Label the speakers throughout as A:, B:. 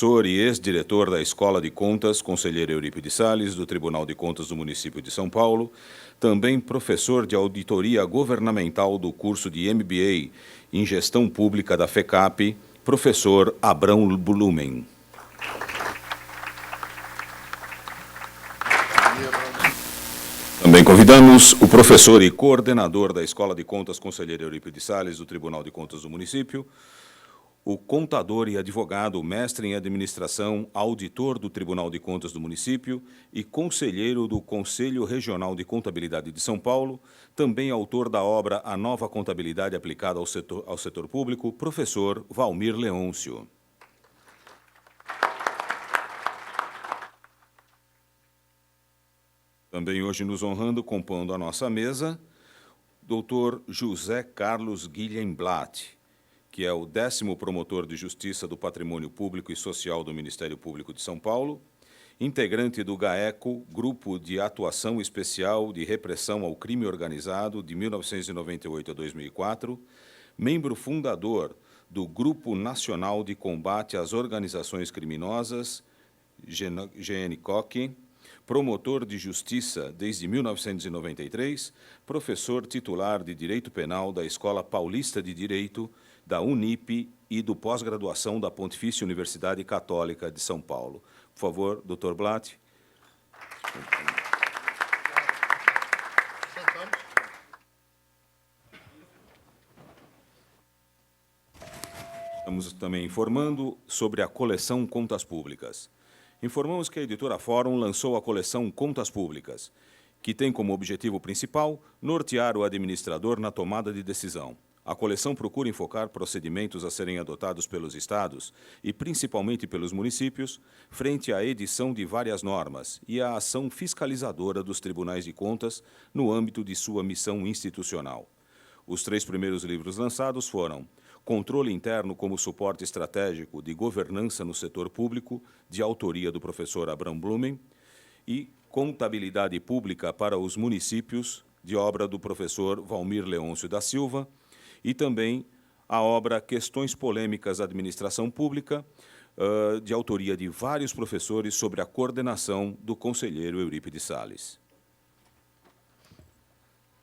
A: Professor e ex-diretor da Escola de Contas, conselheiro Eurípides Salles, do Tribunal de Contas do Município de São Paulo, também professor de Auditoria Governamental do curso de MBA em Gestão Pública da FECAP, professor Abrão Blumen. Também convidamos o professor e coordenador da Escola de Contas, conselheiro Eurípides Salles, do Tribunal de Contas do Município, o contador e advogado, mestre em administração, auditor do Tribunal de Contas do Município e conselheiro do Conselho Regional de Contabilidade de São Paulo, também autor da obra A Nova Contabilidade Aplicada ao Setor Público, professor Valmir Leôncio. Também hoje nos honrando, compondo a nossa mesa, doutor José Carlos Guilhem-Blatt, que é o 10º promotor de Justiça do Patrimônio Público e Social do Ministério Público de São Paulo, integrante do GAECO, Grupo de Atuação Especial de Repressão ao Crime Organizado, de 1998 a 2004, membro fundador do Grupo Nacional de Combate às Organizações Criminosas, GNCOC, promotor de Justiça desde 1993, professor titular de Direito Penal da Escola Paulista de Direito, da Unip e do pós-graduação da Pontifícia Universidade Católica de São Paulo. Por favor, doutor Blatt. Estamos também informando sobre a coleção Contas Públicas. Informamos que a editora Fórum lançou a coleção Contas Públicas, que tem como objetivo principal nortear o administrador na tomada de decisão. A coleção procura enfocar procedimentos a serem adotados pelos estados e principalmente pelos municípios frente à edição de várias normas e à ação fiscalizadora dos tribunais de contas no âmbito de sua missão institucional. Os 3 primeiros livros lançados foram Controle Interno como Suporte Estratégico de Governança no Setor Público, de autoria do professor Abrão Blumen, e Contabilidade Pública para os Municípios, de obra do professor Valmir Leôncio da Silva, e também a obra Questões Polêmicas da Administração Pública, de autoria de vários professores sobre a coordenação do conselheiro Eurípides Salles.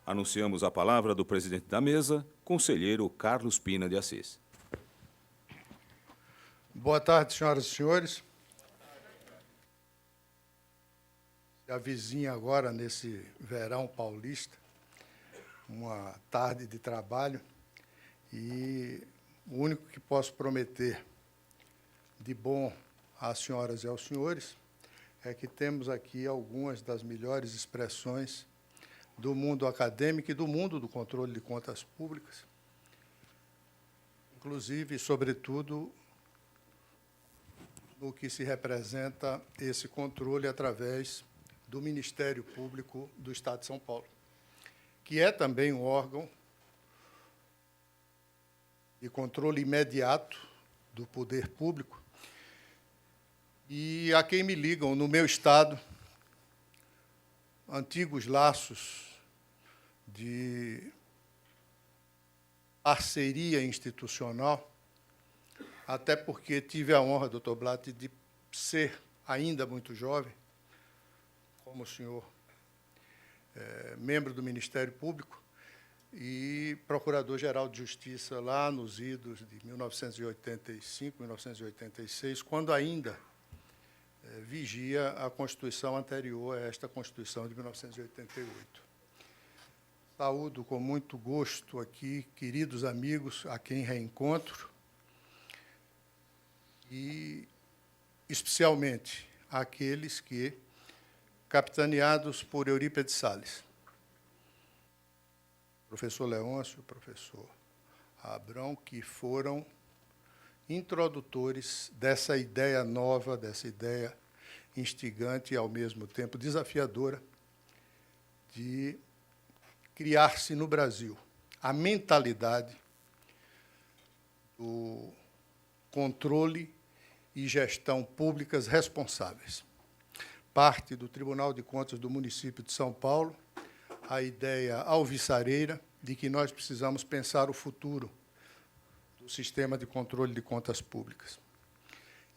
A: Anunciamos a palavra do presidente da mesa, conselheiro Carlos Pina de Assis.
B: Boa tarde, senhoras e senhores. Se avizinha agora, nesse verão paulista, uma tarde de trabalho, e o único que posso prometer de bom às senhoras e aos senhores é que temos aqui algumas das melhores expressões do mundo acadêmico e do mundo do controle de contas públicas, inclusive, sobretudo, no que se representa esse controle através do Ministério Público do Estado de São Paulo, que é também um órgão de controle imediato do poder público, e a quem me ligam, no meu estado, antigos laços de parceria institucional, até porque tive a honra, doutor Blatt, de ser ainda muito jovem, como o senhor, membro do Ministério Público e procurador-geral de Justiça lá nos idos de 1985, 1986, quando ainda vigia a Constituição anterior a esta Constituição de 1988. Saúdo com muito gosto aqui, queridos amigos, a quem reencontro, e especialmente aqueles que, capitaneados por Eurípides Salles, professor Leôncio, professor Abrão, que foram introdutores dessa ideia nova, dessa ideia instigante e, ao mesmo tempo, desafiadora de criar-se no Brasil a mentalidade do controle e gestão públicas responsáveis. Parte do Tribunal de Contas do Município de São Paulo a ideia alvissareira de que nós precisamos pensar o futuro do sistema de controle de contas públicas.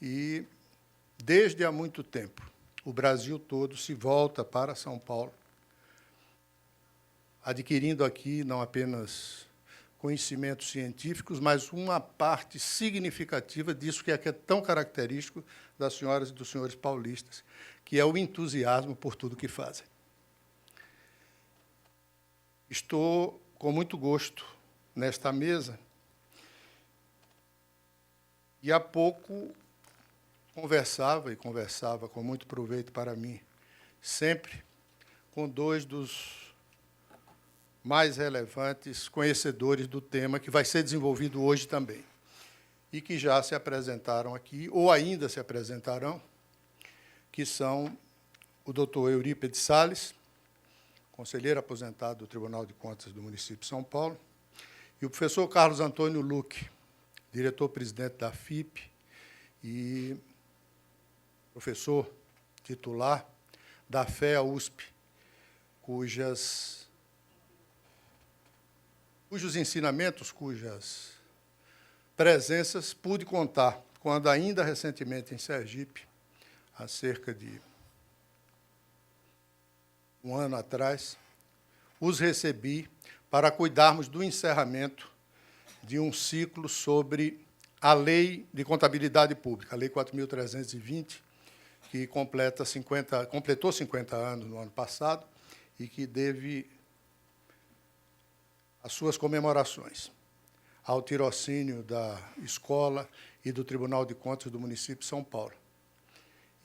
B: e, desde há muito tempo, o Brasil todo se volta para São Paulo, adquirindo aqui não apenas conhecimentos científicos, mas uma parte significativa disso que é tão característico das senhoras e dos senhores paulistas, que é o entusiasmo por tudo que fazem. Estou com muito gosto nesta mesa e há pouco conversava com muito proveito para mim, sempre com dois dos mais relevantes conhecedores do tema que vai ser desenvolvido hoje também, e que já se apresentaram aqui, ou ainda se apresentarão, que são o doutor Eurípides Salles, conselheiro aposentado do Tribunal de Contas do município de São Paulo, e o professor Carlos Antônio Luque, diretor-presidente da FIP e professor titular da FEA USP, cujos ensinamentos, cujas presenças pude contar, quando ainda recentemente em Sergipe, há cerca de um ano atrás, os recebi para cuidarmos do encerramento de um ciclo sobre a Lei de Contabilidade Pública, a Lei 4.320, que completou 50 anos no ano passado e que deve as suas comemorações ao tirocínio da escola e do Tribunal de Contas do município de São Paulo.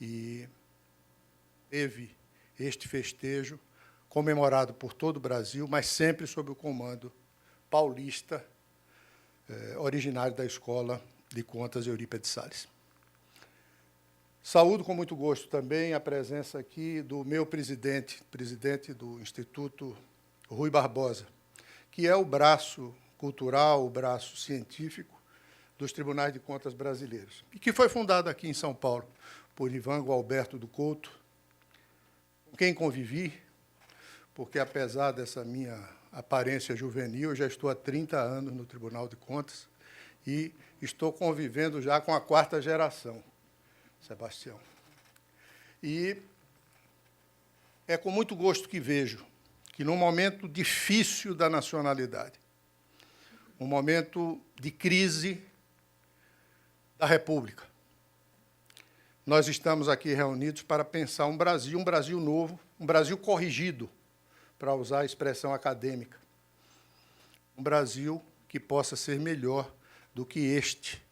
B: E teve este festejo comemorado por todo o Brasil, mas sempre sob o comando paulista, originário da Escola de Contas Eurípides Salles. Saúdo com muito gosto também a presença aqui do meu presidente do Instituto Rui Barbosa, que é o braço cultural, o braço científico dos Tribunais de Contas brasileiros, e que foi fundado aqui em São Paulo por Ivan Gualberto do Couto, com quem convivi, porque, apesar dessa minha aparência juvenil, eu já estou há 30 anos no Tribunal de Contas e estou convivendo já com a 4ª geração, Sebastião. E é com muito gosto que vejo que, num momento difícil da nacionalidade, um momento de crise da República, nós estamos aqui reunidos para pensar um Brasil novo, um Brasil corrigido, para usar a expressão acadêmica, um Brasil que possa ser melhor do que este,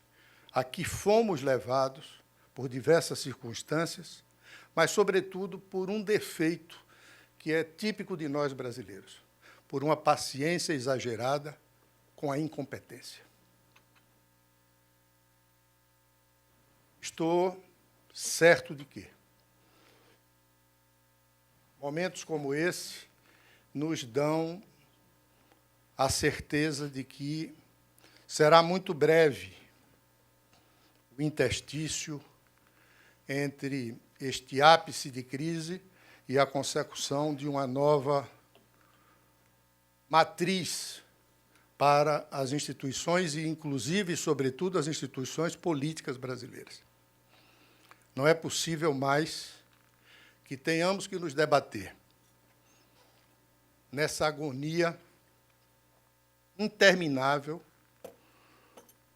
B: a que fomos levados por diversas circunstâncias, mas, sobretudo, por um defeito que é típico de nós brasileiros, por uma paciência exagerada com a incompetência. Estou certo de que momentos como esse nos dão a certeza de que será muito breve o interstício entre este ápice de crise e a consecução de uma nova matriz para as instituições e, inclusive, sobretudo, as instituições políticas brasileiras. Não é possível mais que tenhamos que nos debater nessa agonia interminável,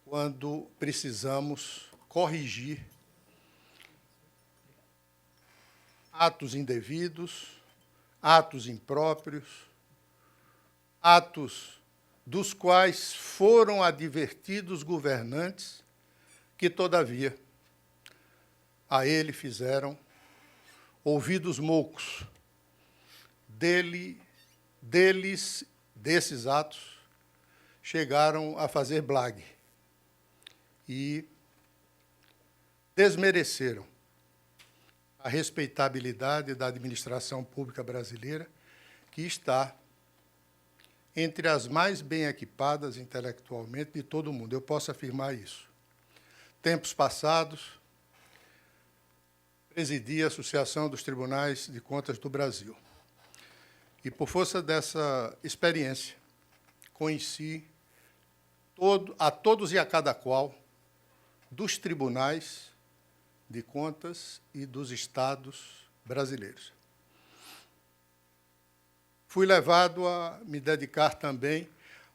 B: quando precisamos corrigir atos indevidos, atos impróprios, atos dos quais foram advertidos governantes que, todavia, a ele fizeram ouvidos moucos. Desses atos, chegaram a fazer blague e desmereceram a respeitabilidade da administração pública brasileira, que está entre as mais bem equipadas intelectualmente de todo o mundo. Eu posso afirmar isso. Tempos passados, presidi a Associação dos Tribunais de Contas do Brasil. E, por força dessa experiência, conheci a todos e a cada qual dos tribunais de Contas e dos Estados brasileiros. Fui levado a me dedicar também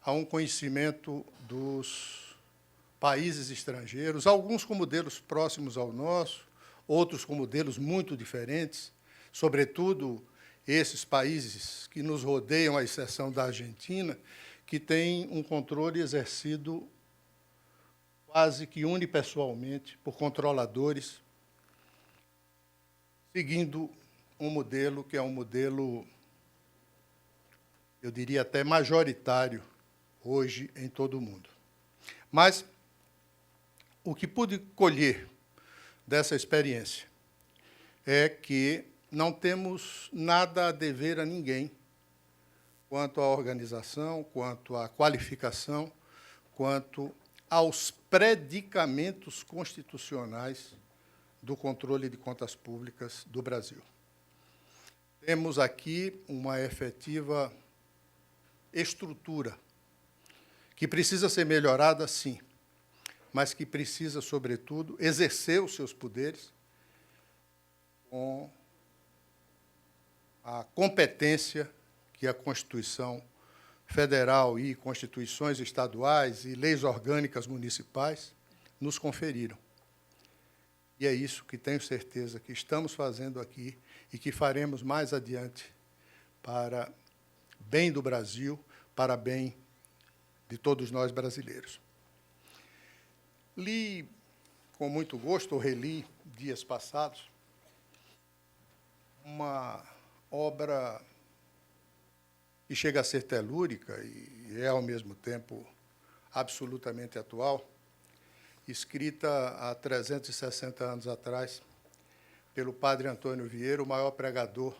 B: a um conhecimento dos países estrangeiros, alguns com modelos próximos ao nosso, outros com modelos muito diferentes, sobretudo esses países que nos rodeiam, à exceção da Argentina, que têm um controle exercido quase que unipessoalmente por controladores, seguindo um modelo que é um modelo, eu diria até majoritário, hoje em todo o mundo. Mas o que pude colher dessa experiência é que não temos nada a dever a ninguém quanto à organização, quanto à qualificação, quanto aos predicamentos constitucionais do controle de contas públicas do Brasil. Temos aqui uma efetiva estrutura que precisa ser melhorada, sim, mas que precisa, sobretudo, exercer os seus poderes com a competência que a Constituição Federal e constituições estaduais e leis orgânicas municipais nos conferiram. E é isso que tenho certeza que estamos fazendo aqui e que faremos mais adiante para bem do Brasil, para bem de todos nós brasileiros. Li com muito gosto, ou reli dias passados, uma obra que chega a ser telúrica e é, ao mesmo tempo, absolutamente atual, escrita há 360 anos atrás, pelo padre Antônio Vieira, o maior pregador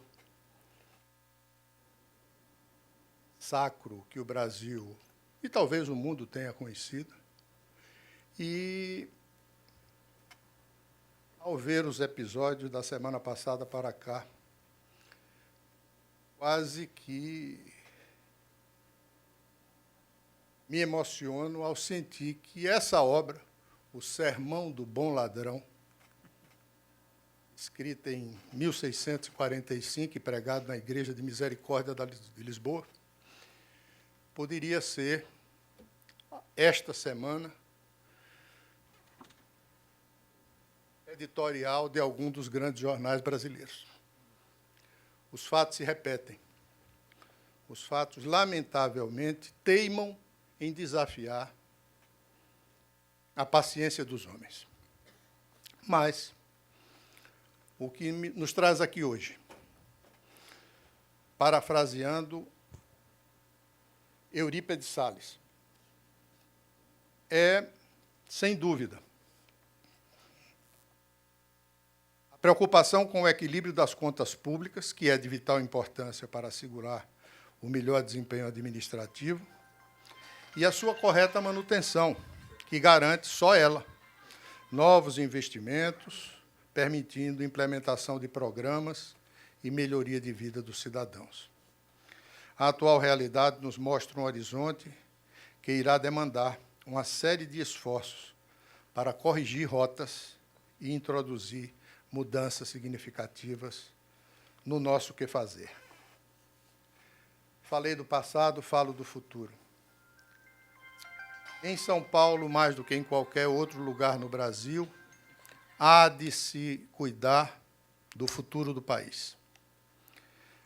B: sacro que o Brasil e talvez o mundo tenha conhecido. E, ao ver os episódios da semana passada para cá, quase que me emociono ao sentir que essa obra, O Sermão do Bom Ladrão, escrita em 1645 e pregado na Igreja de Misericórdia de Lisboa, poderia ser, esta semana, editorial de algum dos grandes jornais brasileiros. Os fatos se repetem. Os fatos, lamentavelmente, teimam em desafiar a paciência dos homens. Mas o que nos traz aqui hoje, parafraseando Eurípides Salles, é, sem dúvida, a preocupação com o equilíbrio das contas públicas, que é de vital importância para assegurar o melhor desempenho administrativo, e a sua correta manutenção, que garante só ela novos investimentos, permitindo implementação de programas e melhoria de vida dos cidadãos. A atual realidade nos mostra um horizonte que irá demandar uma série de esforços para corrigir rotas e introduzir mudanças significativas no nosso quefazer. Falei do passado, falo do futuro. Em São Paulo, mais do que em qualquer outro lugar no Brasil, há de se cuidar do futuro do país.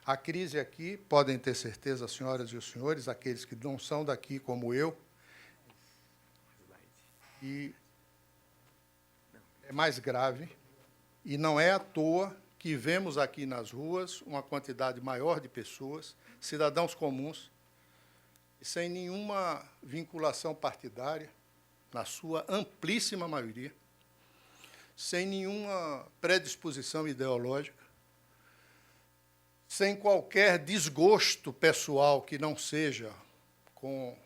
B: A crise aqui, podem ter certeza, as senhoras e os senhores, aqueles que não são daqui como eu, e é mais grave, e não é à toa que vemos aqui nas ruas uma quantidade maior de pessoas, cidadãos comuns, sem nenhuma vinculação partidária, na sua amplíssima maioria, sem nenhuma predisposição ideológica, sem qualquer desgosto pessoal que não seja com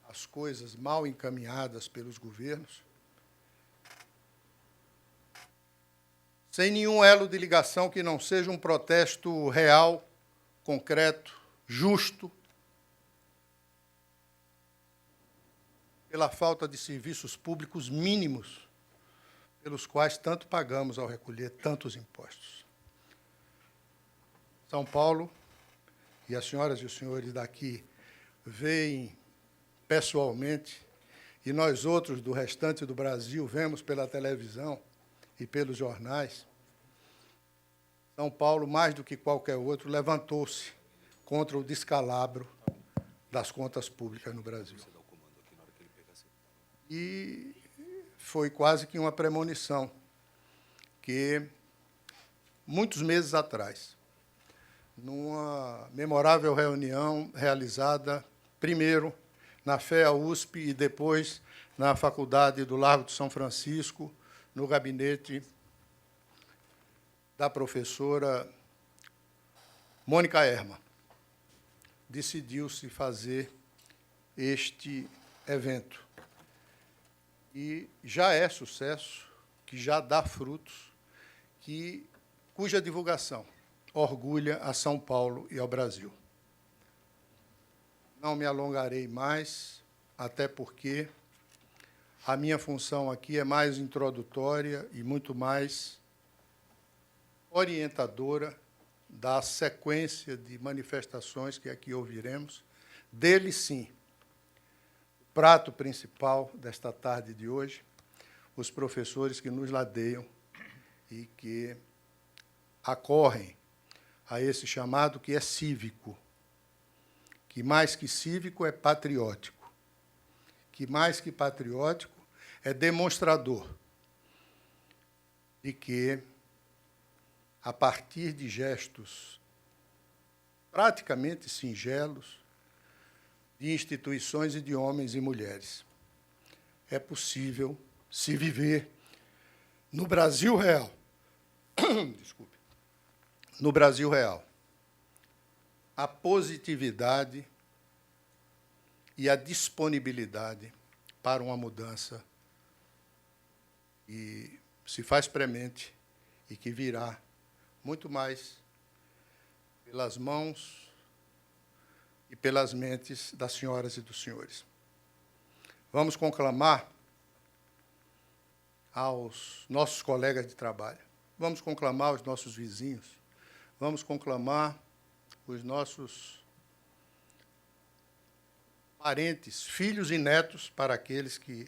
B: as coisas mal encaminhadas pelos governos, sem nenhum elo de ligação que não seja um protesto real, concreto, justo, pela falta de serviços públicos mínimos pelos quais tanto pagamos ao recolher tantos impostos. São Paulo, e as senhoras e os senhores daqui veem pessoalmente, e nós outros do restante do Brasil vemos pela televisão e pelos jornais, São Paulo, mais do que qualquer outro, levantou-se contra o descalabro das contas públicas no Brasil. E foi quase que uma premonição que, muitos meses atrás, numa memorável reunião realizada, primeiro na FEA USP e depois na Faculdade do Largo de São Francisco, no gabinete da professora Mônica Herman, decidiu-se fazer este evento. E já é sucesso, que já dá frutos, cuja divulgação orgulha a São Paulo e ao Brasil. Não me alongarei mais, até porque a minha função aqui é mais introdutória e muito mais orientadora da sequência de manifestações que aqui ouviremos. Dele, sim, o prato principal desta tarde de hoje, os professores que nos ladeiam e que acorrem a esse chamado que é cívico, que mais que cívico é patriótico, que mais que patriótico é demonstrador de que, a partir de gestos praticamente singelos, de instituições e de homens e mulheres, é possível se viver no Brasil real. Desculpe. No Brasil real, a positividade e a disponibilidade para uma mudança que se faz premente e que virá muito mais pelas mãos e pelas mentes das senhoras e dos senhores. Vamos conclamar aos nossos colegas de trabalho, vamos conclamar aos nossos vizinhos, vamos conclamar os nossos parentes, filhos e netos, para aqueles que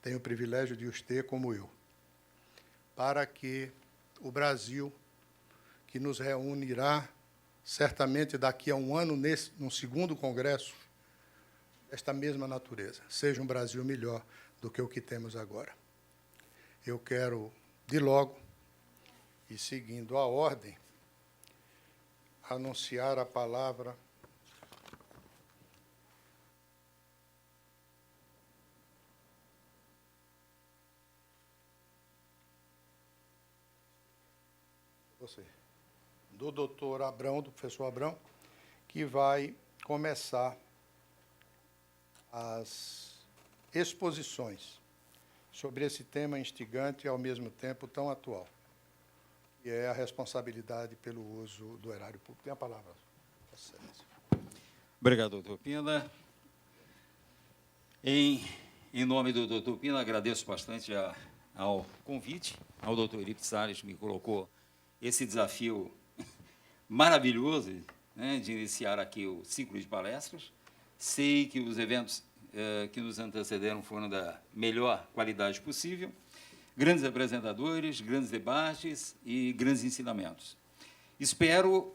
B: têm o privilégio de os ter, como eu, para que o Brasil, que nos reunirá certamente daqui a um ano, num segundo congresso, esta mesma natureza, seja um Brasil melhor do que o que temos agora. Eu quero, de logo, e seguindo a ordem, anunciar a palavra do doutor Abrão, do professor Abrão, que vai começar as exposições sobre esse tema instigante e, ao mesmo tempo, tão atual, que é a responsabilidade pelo uso do erário público. Tem a palavra, Excelência.
C: Obrigado, doutor Pina. Em nome do doutor Pina, agradeço bastante ao convite, ao doutor Eurípides Salles, que me colocou esse desafio maravilhoso, né, de iniciar aqui o ciclo de palestras. Sei que os eventos que nos antecederam foram da melhor qualidade possível, grandes apresentadores, grandes debates e grandes ensinamentos. Espero,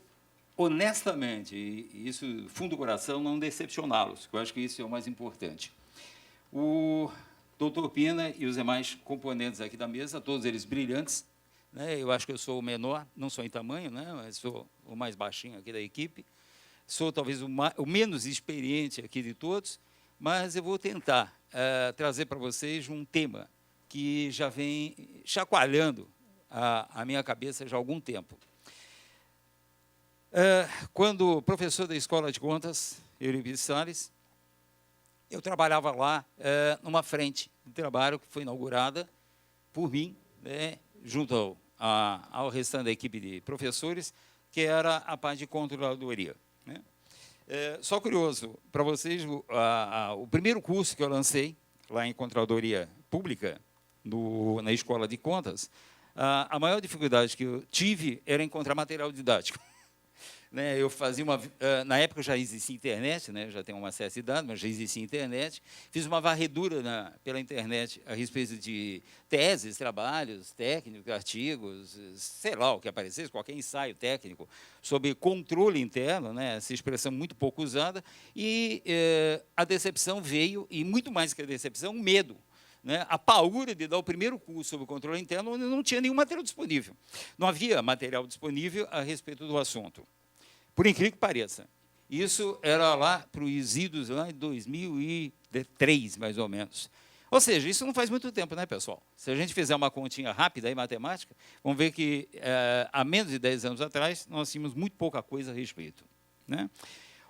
C: honestamente, e isso do fundo do coração, não decepcioná-los, que eu acho que isso é o mais importante. O doutor Pina e os demais componentes aqui da mesa, todos eles brilhantes, né? Eu acho que eu sou o menor, não sou em tamanho, né? Mas sou o mais baixinho aqui da equipe, sou talvez o menos experiente aqui de todos, mas eu vou tentar trazer para vocês um tema que já vem chacoalhando a minha cabeça já há algum tempo. Quando professor da Escola de Contas, Eurípides Salles, eu trabalhava lá numa frente de trabalho que foi inaugurada por mim, né, junto ao restante da equipe de professores, que era a parte de controladoria, né? Só curioso, para vocês, o primeiro curso que eu lancei lá em Controladoria Pública na Escola de Contas, a maior dificuldade que eu tive era encontrar material didático. Né, eu fazia na época já existia internet, né, já tenho uma certa idade, mas já existia internet. Fiz uma varredura pela internet a respeito de teses, trabalhos técnicos, artigos, sei lá o que aparecesse, qualquer ensaio técnico sobre controle interno, né, essa expressão muito pouco usada, e a decepção veio, e muito mais que a decepção, o medo. Né, a paura de dar o primeiro curso sobre controle interno, onde não tinha nenhum material disponível. Não havia material disponível a respeito do assunto. Por incrível que pareça. Isso era lá para os idos lá em 2003, mais ou menos. Ou seja, isso não faz muito tempo, né, pessoal? Se a gente fizer uma continha rápida em matemática, vamos ver que há menos de 10 anos atrás nós tínhamos muito pouca coisa a respeito. Né?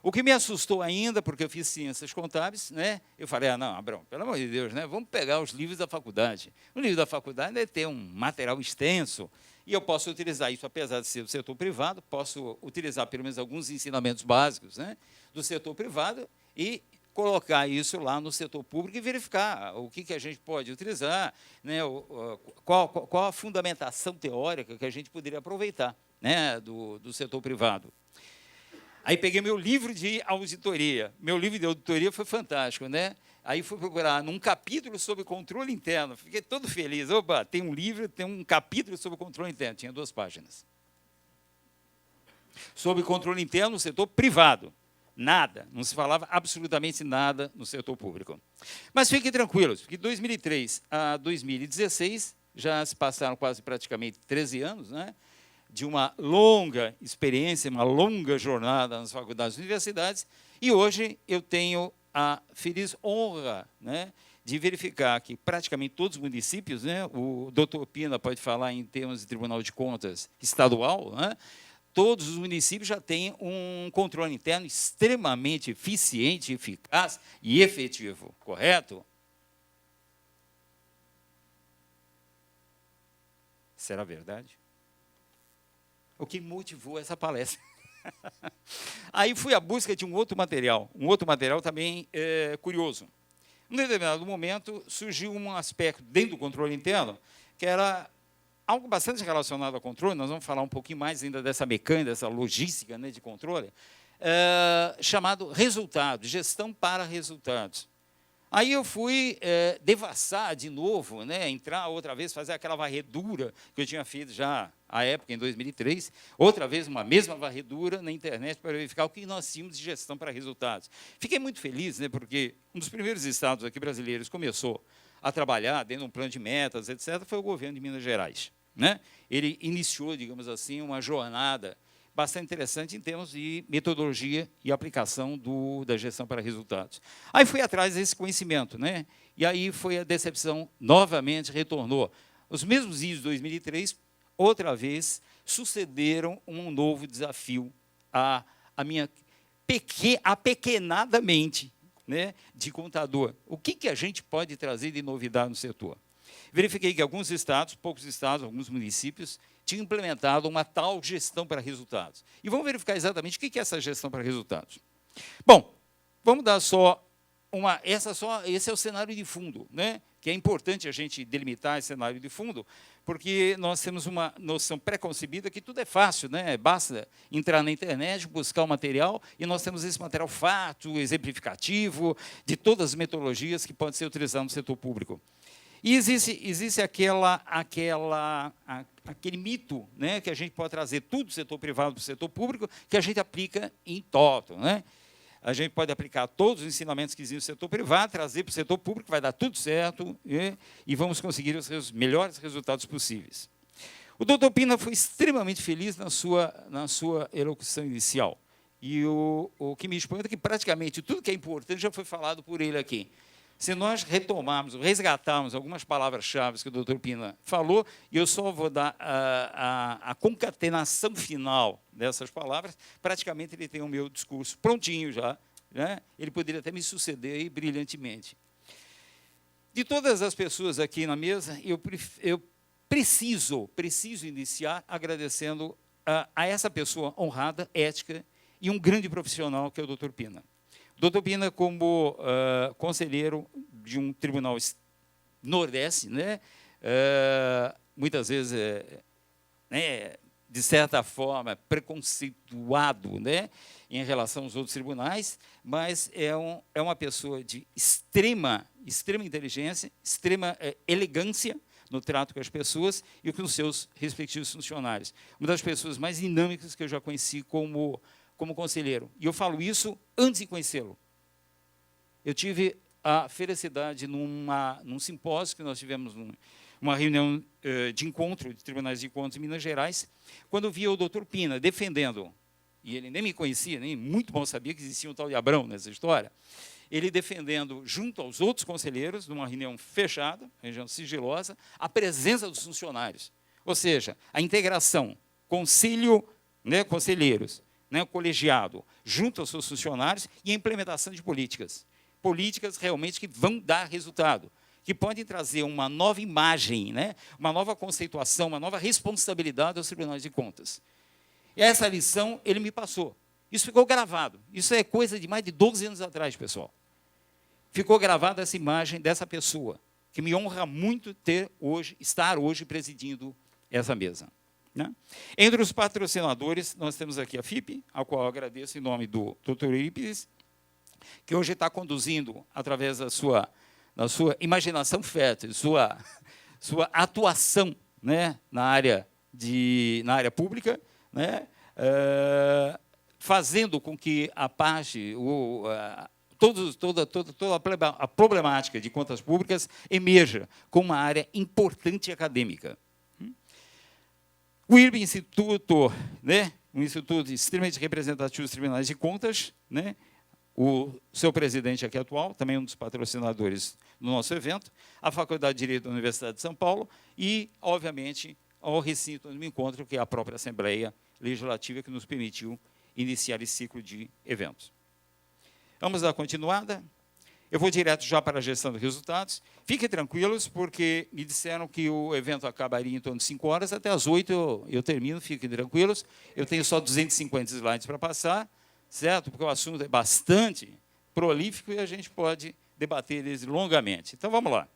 C: O que me assustou ainda, porque eu fiz ciências contábeis, né, eu falei, não, Abrão, pelo amor de Deus, né, vamos pegar os livros da faculdade. O livro da faculdade deve ter um material extenso, e eu posso utilizar isso, apesar de ser do setor privado, posso utilizar pelo menos alguns ensinamentos básicos, né, do setor privado e colocar isso lá no setor público e verificar o que a gente pode utilizar, né, qual a fundamentação teórica que a gente poderia aproveitar, né, do setor privado. Aí peguei meu livro de auditoria. Meu livro de auditoria foi fantástico, né? Aí fui procurar num capítulo sobre controle interno. Fiquei todo feliz. Opa, tem um livro, tem um capítulo sobre controle interno. Tinha 2 páginas. Sobre controle interno no setor privado. Nada. Não se falava absolutamente nada no setor público. Mas fiquem tranquilos, porque de 2003 a 2016, já se passaram quase praticamente 13 anos, né? De uma longa experiência, uma longa jornada nas faculdades e universidades, e hoje eu tenho a feliz honra, né, de verificar que praticamente todos os municípios, né, o doutor Pina pode falar em termos de Tribunal de Contas estadual, né, todos os municípios já têm um controle interno extremamente eficiente, eficaz e efetivo, correto? Será verdade? O que motivou essa palestra. Aí fui à busca de um outro material também curioso. Em determinado momento, surgiu um aspecto dentro do controle interno, que era algo bastante relacionado ao controle, nós vamos falar um pouquinho mais ainda dessa mecânica, dessa logística, né, de controle, chamado resultados, gestão para resultados. Aí eu fui devassar de novo, né, entrar outra vez, fazer aquela varredura que eu tinha feito já à época, em 2003, outra vez uma mesma varredura na internet para verificar o que nós tínhamos de gestão para resultados. Fiquei muito feliz, né, porque um dos primeiros estados aqui brasileiros começou a trabalhar dentro de um plano de metas, etc., foi o governo de Minas Gerais. Né? Ele iniciou, digamos assim, uma jornada bastante interessante em termos de metodologia e aplicação da gestão para resultados. Aí fui atrás desse conhecimento, né? E aí foi a decepção, novamente retornou. Os mesmos idos de 2003, outra vez, sucederam um novo desafio à minha apequenada mente, né, de contador. O que a gente pode trazer de novidade no setor? Verifiquei que alguns estados, poucos estados, alguns municípios, tinham implementado uma tal gestão para resultados. E vamos verificar exatamente o que é essa gestão para resultados. Bom, vamos dar esse é o cenário de fundo, né? Que é importante a gente delimitar esse cenário de fundo, porque nós temos uma noção pré-concebida que tudo é fácil, né? Basta entrar na internet, buscar o material, e nós temos esse material fato, exemplificativo, de todas as metodologias que podem ser utilizadas no setor público. E existe aquele mito, né, que a gente pode trazer tudo do setor privado para o setor público, que a gente aplica em toto. Né? A gente pode aplicar todos os ensinamentos que existem no setor privado, trazer para o setor público, vai dar tudo certo, e vamos conseguir os melhores resultados possíveis. O doutor Pina foi extremamente feliz na sua elocução inicial. E o que me espanta é que praticamente tudo que é importante já foi falado por ele aqui. Se nós retomarmos, resgatarmos algumas palavras-chave que o doutor Pina falou, e eu só vou dar a concatenação final dessas palavras, praticamente ele tem o meu discurso prontinho já, né? Ele poderia até me suceder aí brilhantemente. De todas as pessoas aqui na mesa, eu preciso iniciar agradecendo a essa pessoa honrada, ética, e um grande profissional, que é o doutor Pina. Doutor Pina, como conselheiro de um tribunal nordeste, né, muitas vezes, né, de certa forma, preconceituado, né, em relação aos outros tribunais, mas é uma pessoa de extrema inteligência, extrema elegância no trato com as pessoas e com os seus respectivos funcionários. Uma das pessoas mais dinâmicas que eu já conheci como conselheiro. E eu falo isso antes de conhecê-lo. Eu tive a felicidade, num simpósio que nós tivemos, uma reunião de encontro, de tribunais de encontros em Minas Gerais, quando eu via o doutor Pina defendendo, e ele nem me conhecia, nem muito mal sabia que existia um tal de Abrão nessa história, ele defendendo, junto aos outros conselheiros, numa reunião fechada, reunião sigilosa, a presença dos funcionários. Ou seja, a integração, conselho, né, conselheiros, né, colegiado, junto aos seus funcionários, e a implementação de políticas. Políticas realmente que vão dar resultado, que podem trazer uma nova imagem, né, uma nova conceituação, uma nova responsabilidade aos tribunais de contas. E essa lição ele me passou. Isso ficou gravado. Isso é coisa de mais de 12 anos atrás, pessoal. Ficou gravada essa imagem dessa pessoa, que me honra muito estar hoje presidindo essa mesa. Né? Entre os patrocinadores, nós temos aqui a FIP, a qual eu agradeço em nome do Dr. Eurípides, que hoje está conduzindo, através da sua imaginação fértil, sua atuação, né, na área pública, né, fazendo com que a parte, toda a problemática de contas públicas emerja como uma área importante acadêmica. O IRB Instituto, né, um instituto extremamente representativo dos tribunais de contas, né, o seu presidente aqui atual, também um dos patrocinadores do nosso evento, a Faculdade de Direito da Universidade de São Paulo e, obviamente, ao recinto onde me encontro, que é a própria Assembleia Legislativa, que nos permitiu iniciar esse ciclo de eventos. Vamos dar continuada. Eu vou direto já para a gestão dos resultados. Fiquem tranquilos, porque me disseram que o evento acabaria em torno de 5 horas, até às 8 eu termino, fiquem tranquilos. Eu tenho só 250 slides para passar, certo? Porque o assunto é bastante prolífico e a gente pode debater eles longamente. Então, vamos lá.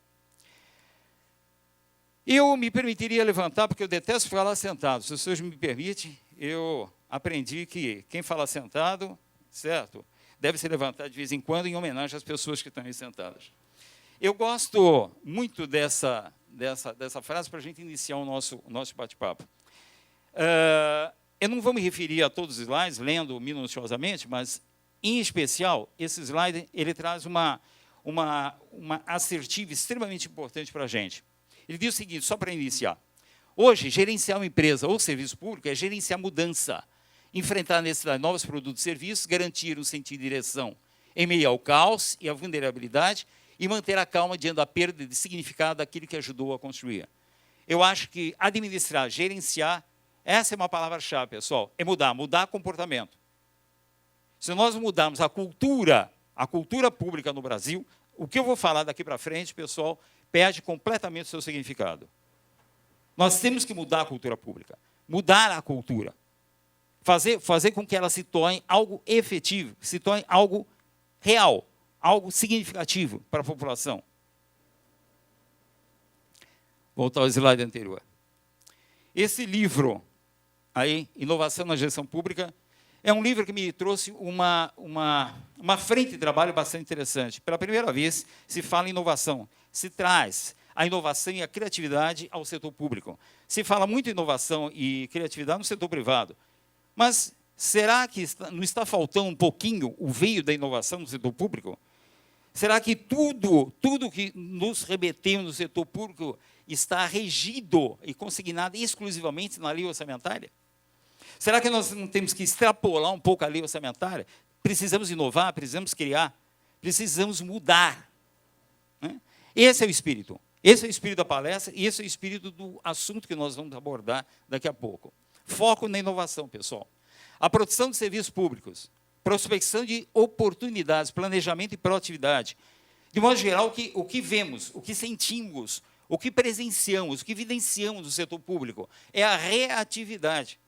C: Eu me permitiria levantar, porque eu detesto falar sentado. Se os senhores me permitem, eu aprendi que quem fala sentado, certo, deve se levantar de vez em quando em homenagem às pessoas que estão aí sentadas. Eu gosto muito dessa frase para a gente iniciar o nosso bate-papo. Eu não vou me referir a todos os slides, lendo minuciosamente, mas, em especial, esse slide ele traz uma assertiva extremamente importante para a gente. Ele diz o seguinte, só para iniciar. Hoje, gerenciar uma empresa ou serviço público é gerenciar mudança, enfrentar a necessidade de novos produtos e serviços, garantir um sentido de direção em meio ao caos e à vulnerabilidade e manter a calma diante da perda de significado daquilo que ajudou a construir. Eu acho que administrar, gerenciar, essa é uma palavra-chave, pessoal, é mudar comportamento. Se nós mudarmos a cultura pública no Brasil, o que eu vou falar daqui para frente, pessoal, perde completamente o seu significado. Nós temos que mudar a cultura pública, mudar a cultura, fazer com que ela se torne algo efetivo, se torne algo real, algo significativo para a população. Voltar ao slide anterior. Esse livro, aí, Inovação na Gestão Pública, é um livro que me trouxe uma frente de trabalho bastante interessante. Pela primeira vez, se fala em inovação, se traz a inovação e a criatividade ao setor público. Se fala muito em inovação e criatividade no setor privado. Mas será que não está faltando um pouquinho o veio da inovação no setor público? Será que tudo que nos remetemos no setor público está regido e consignado exclusivamente na lei orçamentária? Será que nós não temos que extrapolar um pouco a lei orçamentária? Precisamos inovar, precisamos criar, precisamos mudar. Né? Esse é o espírito. Esse é o espírito da palestra e esse é o espírito do assunto que nós vamos abordar daqui a pouco. Foco na inovação, pessoal. A produção de serviços públicos, prospecção de oportunidades, planejamento e proatividade. De modo geral, o que vemos, o que sentimos, o que presenciamos, o que evidenciamos no setor público é a reatividade.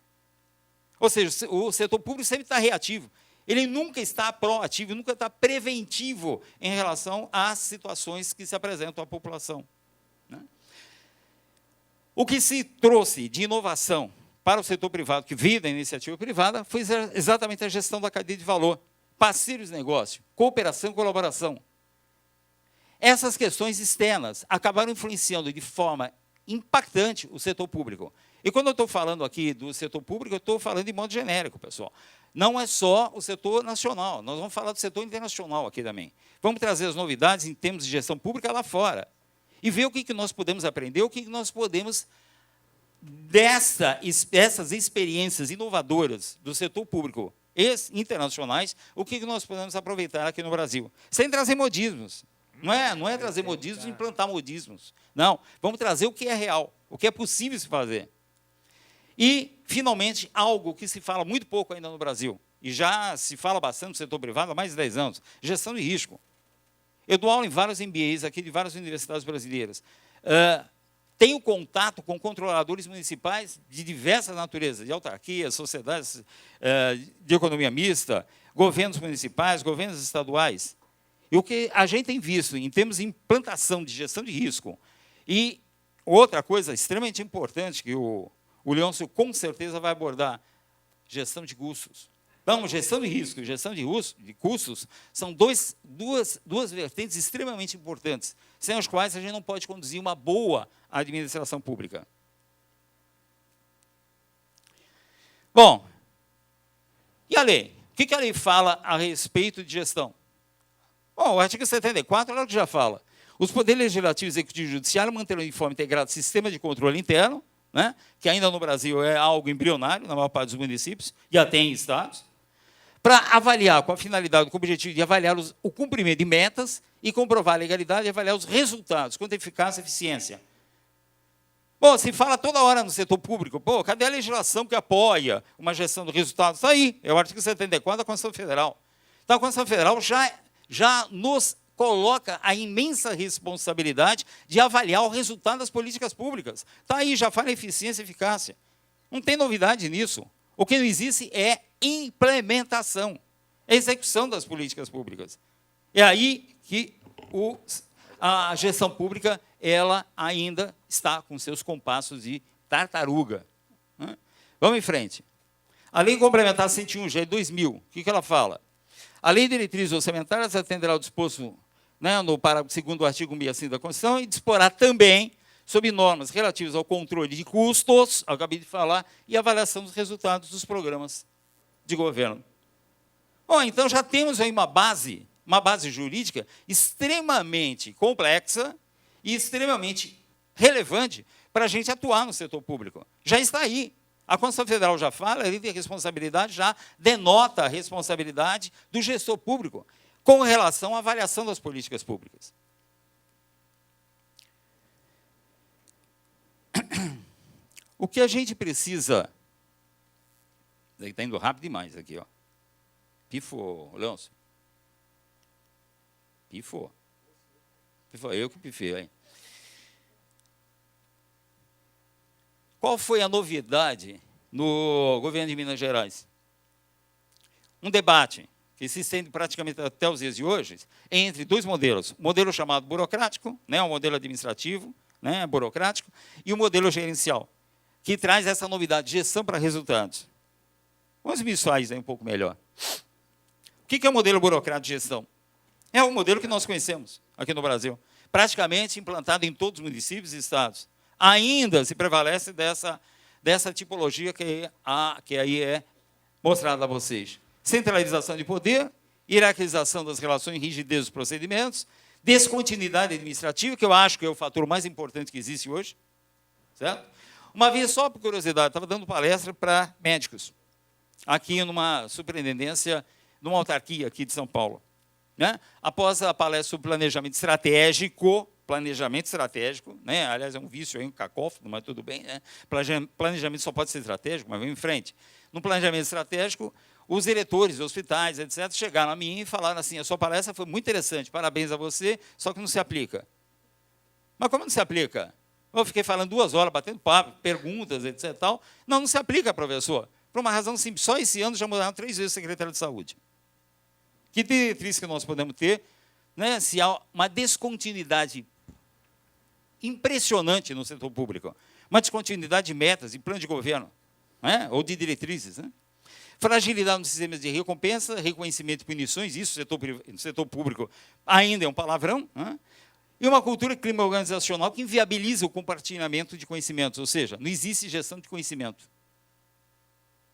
C: Ou seja, o setor público sempre está reativo. Ele nunca está proativo, nunca está preventivo em relação às situações que se apresentam à população. Né? O que se trouxe de inovação para o setor privado, que veio da iniciativa privada, foi exatamente a gestão da cadeia de valor, parceiros de negócio, cooperação e colaboração. Essas questões externas acabaram influenciando de forma impactante o setor público. E quando eu estou falando aqui do setor público, eu estou falando de modo genérico, pessoal. Não é só o setor nacional, nós vamos falar do setor internacional aqui também. Vamos trazer as novidades em termos de gestão pública lá fora. E ver o que nós podemos aprender, o que nós podemos, dessas experiências inovadoras do setor público internacionais, o que nós podemos aproveitar aqui no Brasil. Sem trazer modismos. Não é trazer modismos e implantar modismos. Não, vamos trazer o que é real, o que é possível se fazer. E, finalmente, algo que se fala muito pouco ainda no Brasil, e já se fala bastante no setor privado há mais de 10 anos, gestão de risco. Eu dou aula em vários MBAs aqui de várias universidades brasileiras. Tenho contato com controladores municipais de diversas naturezas, de autarquias, sociedades de economia mista, governos municipais, governos estaduais. E o que a gente tem visto em termos de implantação de gestão de risco, e outra coisa extremamente importante que o Leôncio com certeza vai abordar, gestão de custos. Então, gestão de risco e gestão de custos são duas vertentes extremamente importantes, sem as quais a gente não pode conduzir uma boa administração pública. Bom, e a lei? O que a lei fala a respeito de gestão? Bom, o artigo 74 é o que já fala. Os poderes legislativo, executivo e judiciário manterão de forma integrada sistema de controle interno, né, que ainda no Brasil é algo embrionário, na maior parte dos municípios, e até em estados, para avaliar, com a finalidade, com o objetivo de avaliar o cumprimento de metas e comprovar a legalidade e avaliar os resultados, quanto a eficácia e eficiência. Bom, se fala toda hora no setor público, pô, cadê a legislação que apoia uma gestão do resultado? Está aí, é o artigo 74 da Constituição Federal. Então, a Constituição Federal já nos coloca a imensa responsabilidade de avaliar o resultado das políticas públicas. Está aí, já fala eficiência e eficácia. Não tem novidade nisso. O que não existe é implementação, execução das políticas públicas. É aí que a gestão pública ela ainda está com seus compassos de tartaruga. Vamos em frente. A Lei Complementar 101, já é 2000, o que ela fala? A Lei de Diretrizes Orçamentárias atenderá ao disposto no parágrafo 2º do artigo 65 da Constituição e disporá também sobre normas relativas ao controle de custos, acabei de falar, e avaliação dos resultados dos programas de governo. Bom, então já temos aí uma base jurídica extremamente complexa e extremamente relevante para a gente atuar no setor público. Já está aí. A Constituição Federal já fala, a lei de responsabilidade já denota a responsabilidade do gestor público com relação à avaliação das políticas públicas. O que a gente precisa... Está indo rápido demais aqui, ó. Pifou, Leôncio. Pifou. Eu que pifei, hein? Qual foi a novidade no governo de Minas Gerais? Um debate que se estende praticamente até os dias de hoje entre dois modelos. O modelo chamado burocrático, o modelo administrativo, burocrático, e o modelo gerencial, que traz essa novidade, gestão para resultados. Vamos mensuar isso aí um pouco melhor. O que é o modelo burocrático de gestão? É o modelo que nós conhecemos aqui no Brasil, praticamente implantado em todos os municípios e estados. Ainda se prevalece dessa tipologia que aí é mostrada a vocês. Centralização de poder, hierarquização das relações, rigidez dos procedimentos, descontinuidade administrativa, que eu acho que é o fator mais importante que existe hoje. Certo? Uma vez, só por curiosidade, estava dando palestra para médicos, aqui numa superintendência, numa autarquia aqui de São Paulo. Após a palestra sobre planejamento estratégico, aliás, é um vício, um cacófono, mas tudo bem. Planejamento só pode ser estratégico, mas vamos em frente. No planejamento estratégico, os diretores, hospitais, etc., chegaram a mim e falaram assim, a sua palestra foi muito interessante, parabéns a você, só que não se aplica. Mas como não se aplica? Eu fiquei falando 2 horas, batendo papo, perguntas, etc. Tal. Não se aplica, professor. Por uma razão simples, só esse ano já mudaram 3 vezes o secretário de saúde. Que diretriz que nós podemos ter, se há uma descontinuidade impressionante no setor público? uma descontinuidade de metas e plano de governo, né? Ou de diretrizes, né? Fragilidade nos sistemas de recompensa, reconhecimento e punições, isso no setor público ainda é um palavrão, né? E uma cultura de clima organizacional que inviabiliza o compartilhamento de conhecimentos, ou seja, não existe gestão de conhecimento.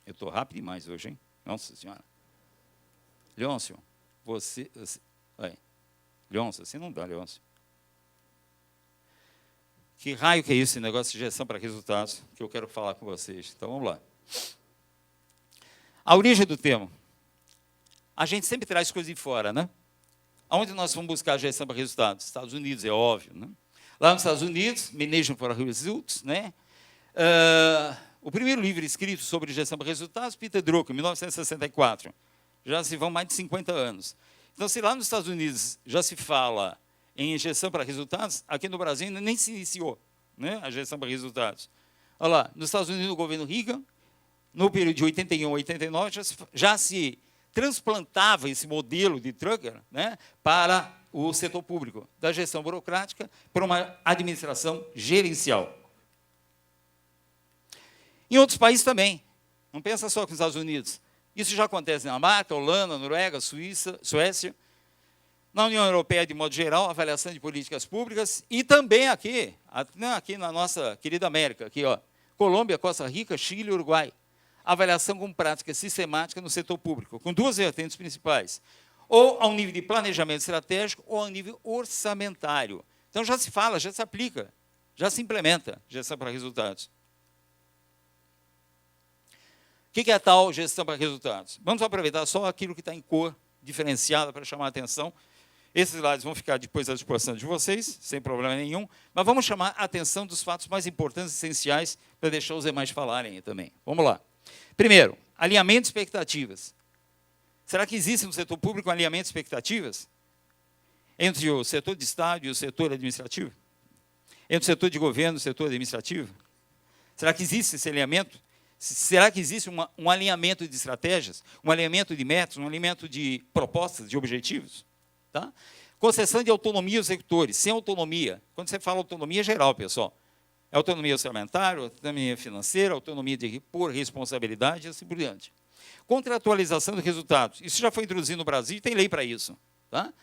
C: Eu estou rápido demais hoje, hein? Nossa Senhora. Leôncio, você Leôncio, assim não dá, Leôncio. Que raio que é isso, esse negócio de gestão para resultados, que eu quero falar com vocês. Então, vamos lá. A origem do termo. A gente sempre traz coisas de fora, né? Aonde nós vamos buscar a gestão para resultados? Estados Unidos, é óbvio, né? Lá nos Estados Unidos, Management for Results, né? O primeiro livro escrito sobre gestão para resultados, Peter Drucker, 1964. Já se vão mais de 50 anos. Então, se lá nos Estados Unidos já se fala em gestão para resultados, aqui no Brasil ainda nem se iniciou, né, a gestão para resultados. Olha lá, nos Estados Unidos, o governo Reagan, no período de 81 a 89, já se transplantava esse modelo de Drucker, né, para o setor público, da gestão burocrática para uma administração gerencial. Em outros países também. Não pensa só com os Estados Unidos. Isso já acontece na Dinamarca, Holanda, Noruega, Suécia. Na União Europeia, de modo geral, avaliação de políticas públicas. E também aqui na nossa querida América, aqui, ó, Colômbia, Costa Rica, Chile e Uruguai. Avaliação com prática sistemática no setor público, com duas vertentes principais. Ou ao nível de planejamento estratégico ou ao nível orçamentário. Então, já se fala, já se aplica, já se implementa gestão para resultados. O que é a tal gestão para resultados? Vamos aproveitar só aquilo que está em cor diferenciada para chamar a atenção. Esses slides vão ficar depois à disposição de vocês, sem problema nenhum, mas vamos chamar a atenção dos fatos mais importantes e essenciais para deixar os demais falarem também. Vamos lá. Primeiro, alinhamento de expectativas. Será que existe no setor público um alinhamento de expectativas? Entre o setor de Estado e o setor administrativo? Entre o setor de governo e o setor administrativo? Será que existe esse alinhamento? Será que existe um alinhamento de estratégias, um alinhamento de metas, um alinhamento de propostas, de objetivos? Tá? Concessão de autonomia aos executores. Sem autonomia, quando você fala autonomia é geral, pessoal, é autonomia orçamentária, autonomia financeira, autonomia por responsabilidade e assim por diante. Contratualização de resultados. Isso já foi introduzido no Brasil e tem lei para isso. Tá?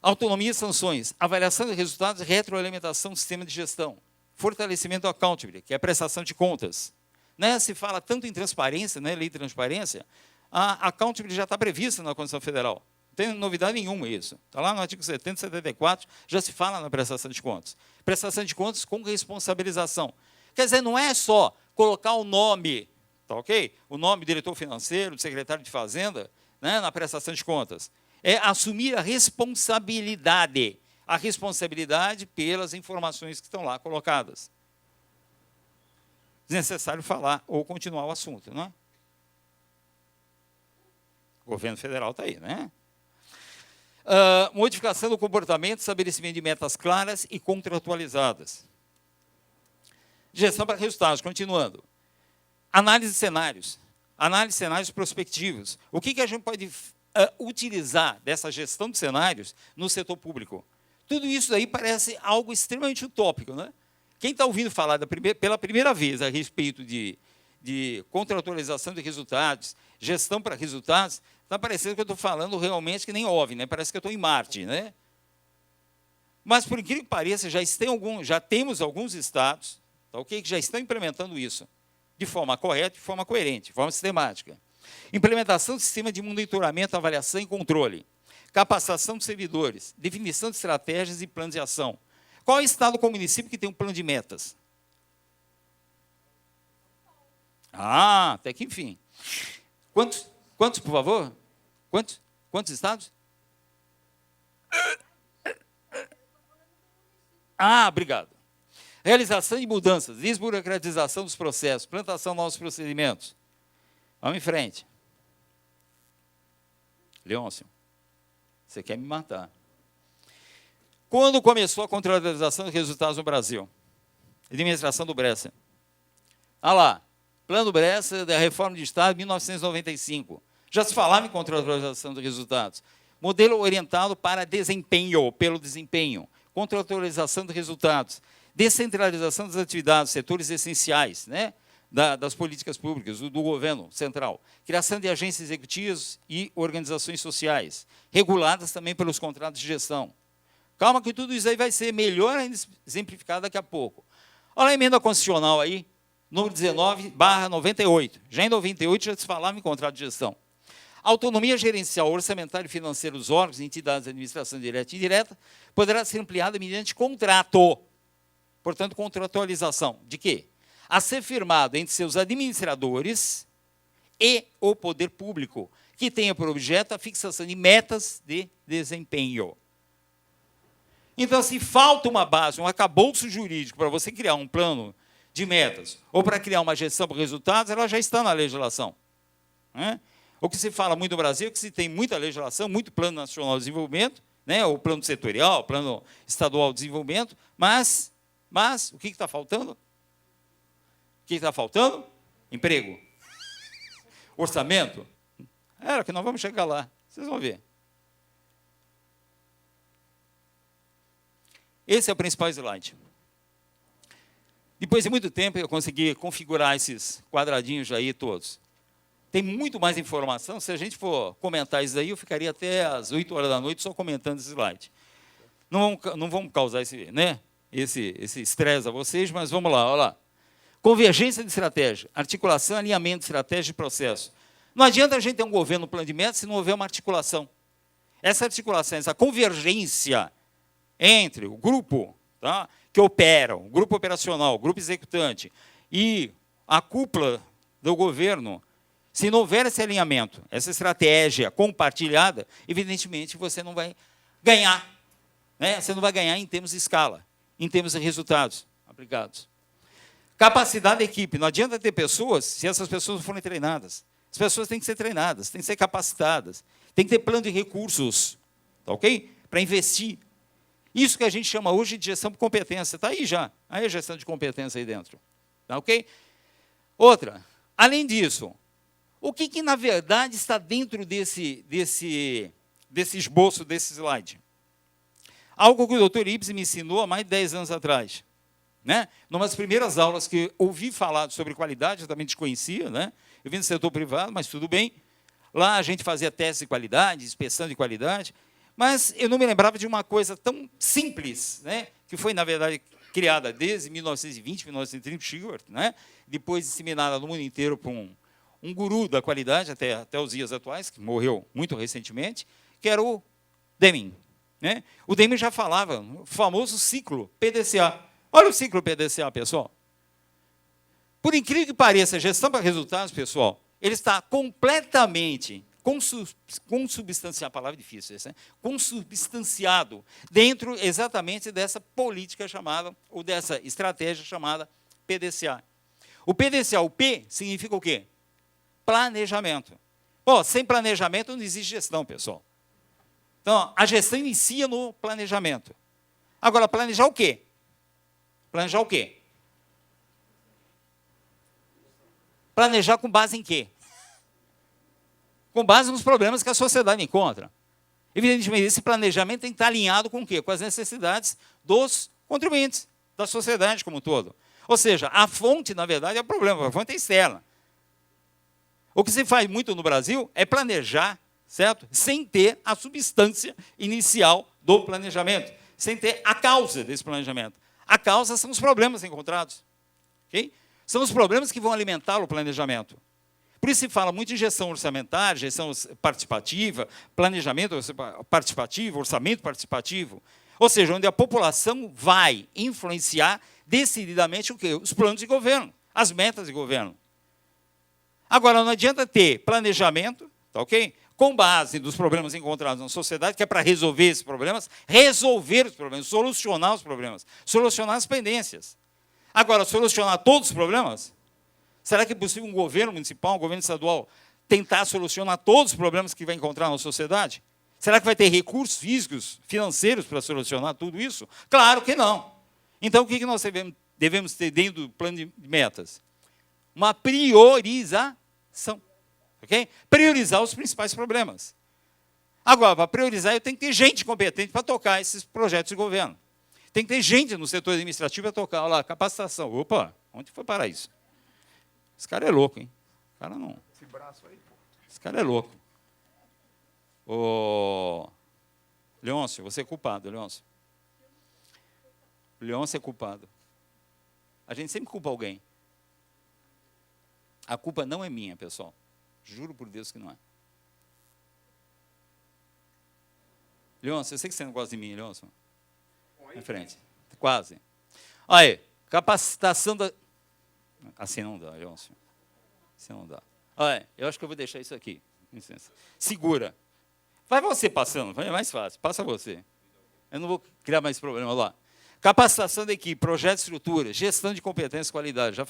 C: Autonomia e sanções. Avaliação de resultados e retroalimentação do sistema de gestão. Fortalecimento do accountability, que é a prestação de contas. Né, se fala tanto em transparência, né, lei de transparência, a accountability já está prevista na Constituição Federal. Não tem novidade nenhuma isso. Está lá no artigo 70 e 74, já se fala na prestação de contas. Prestação de contas com responsabilização. Quer dizer, não é só colocar o nome, tá ok? O nome do diretor financeiro, do secretário de Fazenda, né, na prestação de contas. É assumir a responsabilidade pelas informações que estão lá colocadas. Desnecessário falar ou continuar o assunto, não é? O governo federal está aí, né? Modificação do comportamento, estabelecimento de metas claras e contratualizadas. Gestão para resultados, continuando. Análise de cenários. Análise de cenários prospectivos. O que a gente pode utilizar dessa gestão de cenários no setor público? Tudo isso aí parece algo extremamente utópico, né? Quem está ouvindo falar pela primeira vez a respeito de contratualização de resultados, gestão para resultados, está parecendo que eu estou falando realmente que nem OVNI, né? Parece que eu estou em Marte, né? Mas, por incrível que pareça, já temos alguns estados, tá, okay, que já estão implementando isso de forma correta, de forma coerente, de forma sistemática. Implementação do sistema de monitoramento, avaliação e controle. Capacitação dos servidores, definição de estratégias e planos de ação. Qual é o estado com o município que tem um plano de metas? Até que enfim. Quantos, por favor? Quantos estados? Obrigado. Realização de mudanças, desburocratização dos processos, plantação de novos procedimentos. Vamos em frente. Leôncio, você quer me matar. Quando começou a contratualização de resultados no Brasil? Administração do Bresser. Olha lá, Plano Bresser da Reforma de Estado, 1995. Já se falava em contratualização de resultados. Modelo orientado para desempenho, pelo desempenho. Contratualização de resultados. descentralização das atividades, setores essenciais, né, das políticas públicas, do governo central, criação de agências executivas e organizações sociais, reguladas também pelos contratos de gestão. Calma que tudo isso aí vai ser melhor ainda exemplificado daqui a pouco. Olha a emenda constitucional aí, número 19/98. Já em 98 já se falava em contrato de gestão. A autonomia gerencial, orçamentária e financeira dos órgãos e entidades de administração direta e indireta poderá ser ampliada mediante contrato. Portanto, contratualização. De quê? A ser firmado entre seus administradores e o poder público, que tenha por objeto a fixação de metas de desempenho. Então, se falta uma base, um arcabouço jurídico para você criar um plano de metas ou para criar uma gestão por resultados, ela já está na legislação. Né? O que se fala muito no Brasil é que se tem muita legislação, muito plano nacional de desenvolvimento, né? O plano setorial, o plano estadual de desenvolvimento, mas o que está faltando? O que está faltando? Emprego. Orçamento. Era que nós vamos chegar lá, vocês vão ver. Esse é o principal slide. Depois de muito tempo, eu consegui configurar esses quadradinhos aí todos. Tem muito mais informação. Se a gente for comentar isso aí, eu ficaria até às 8 horas da noite só comentando esse slide. Não vamos causar esse estresse a vocês, mas vamos lá, olha lá. Convergência de estratégia, articulação, alinhamento de estratégia e processo. Não adianta a gente ter um governo, plano de metas, se não houver uma articulação. Essa articulação, essa convergência entre o grupo, tá, que opera, o grupo operacional, o grupo executante e a cúpula do governo, se não houver esse alinhamento, essa estratégia compartilhada, evidentemente você não vai ganhar. Né? Você não vai ganhar em termos de escala, em termos de resultados aplicados. Capacidade da equipe. Não adianta ter pessoas se essas pessoas não forem treinadas. As pessoas têm que ser treinadas, têm que ser capacitadas, têm que ter plano de recursos, tá ok? Para investir. Isso que a gente chama hoje de gestão por competência. Está aí já. Aí a gestão de competência aí dentro. Tá ok? Outra. Além disso, o que na verdade está dentro desse esboço, desse slide? Algo que o Dr. Ibs me ensinou há mais de 10 anos atrás. Né? Numa das primeiras aulas que ouvi falar sobre qualidade, eu também desconhecia, né? Eu vim do setor privado, mas tudo bem. Lá a gente fazia testes de qualidade, inspeção de qualidade, mas eu não me lembrava de uma coisa tão simples, né? Que foi, na verdade, criada desde 1920, 1930, Stewart, né? Depois disseminada no mundo inteiro por um guru da qualidade, até os dias atuais, que morreu muito recentemente, que era o Deming. Né? O Deming já falava, o famoso ciclo PDCA. Olha o ciclo PDCA, pessoal. Por incrível que pareça, a gestão para resultados, pessoal, ele está completamente consubstanciado, a palavra difícil, né? Consubstanciado dentro exatamente dessa política chamada, ou dessa estratégia chamada PDCA. O PDCA, o P, significa o quê? Planejamento. Pô, sem planejamento não existe gestão, pessoal. Então, a gestão inicia no planejamento. Agora, planejar o quê? Planejar o quê? Planejar com base em quê? Com base nos problemas que a sociedade encontra. Evidentemente, esse planejamento tem que estar alinhado com o quê? Com as necessidades dos contribuintes, da sociedade como um todo. Ou seja, a fonte, na verdade, é o problema, a fonte é externa. O que se faz muito no Brasil é planejar, certo? Sem ter a substância inicial do planejamento, sem ter a causa desse planejamento. A causa são os problemas encontrados. Okay? São os problemas que vão alimentar o planejamento. Por isso se fala muito em gestão orçamentária, gestão participativa, planejamento participativo, orçamento participativo. Ou seja, onde a população vai influenciar decididamente o quê? Os planos de governo, as metas de governo. Agora, não adianta ter planejamento, tá ok? Com base nos problemas encontrados na sociedade, que é para resolver esses problemas, solucionar os problemas, solucionar as pendências. Agora, solucionar todos os problemas? Será que é possível um governo municipal, um governo estadual, tentar solucionar todos os problemas que vai encontrar na sociedade? Será que vai ter recursos físicos, financeiros para solucionar tudo isso? Claro que não. Então, o que nós devemos ter dentro do plano de metas? Uma priorização. Okay? Priorizar os principais problemas. Agora, para priorizar, eu tenho que ter gente competente para tocar esses projetos de governo. Tem que ter gente no setor administrativo para tocar. Olha lá, capacitação. Opa, onde foi parar isso? Esse cara é louco, hein? Esse cara não.
B: Esse braço aí, pô.
C: Esse cara é louco. Ô, Leôncio, você é culpado, Leôncio. Leôncio é culpado. A gente sempre culpa alguém. A culpa não é minha, pessoal. Juro por Deus que não é. Leôncio, eu sei que você não gosta de mim, Leôncio. Em frente. Quase. Aí, capacitação da... Assim não dá, Leôncio. Assim não dá. Olha, eu acho que eu vou deixar isso aqui. Licença. Segura. Vai você passando, vai mais fácil. Passa você. Eu não vou criar mais problema lá. Capacitação da equipe, projeto de estrutura, gestão de competência e qualidade. Já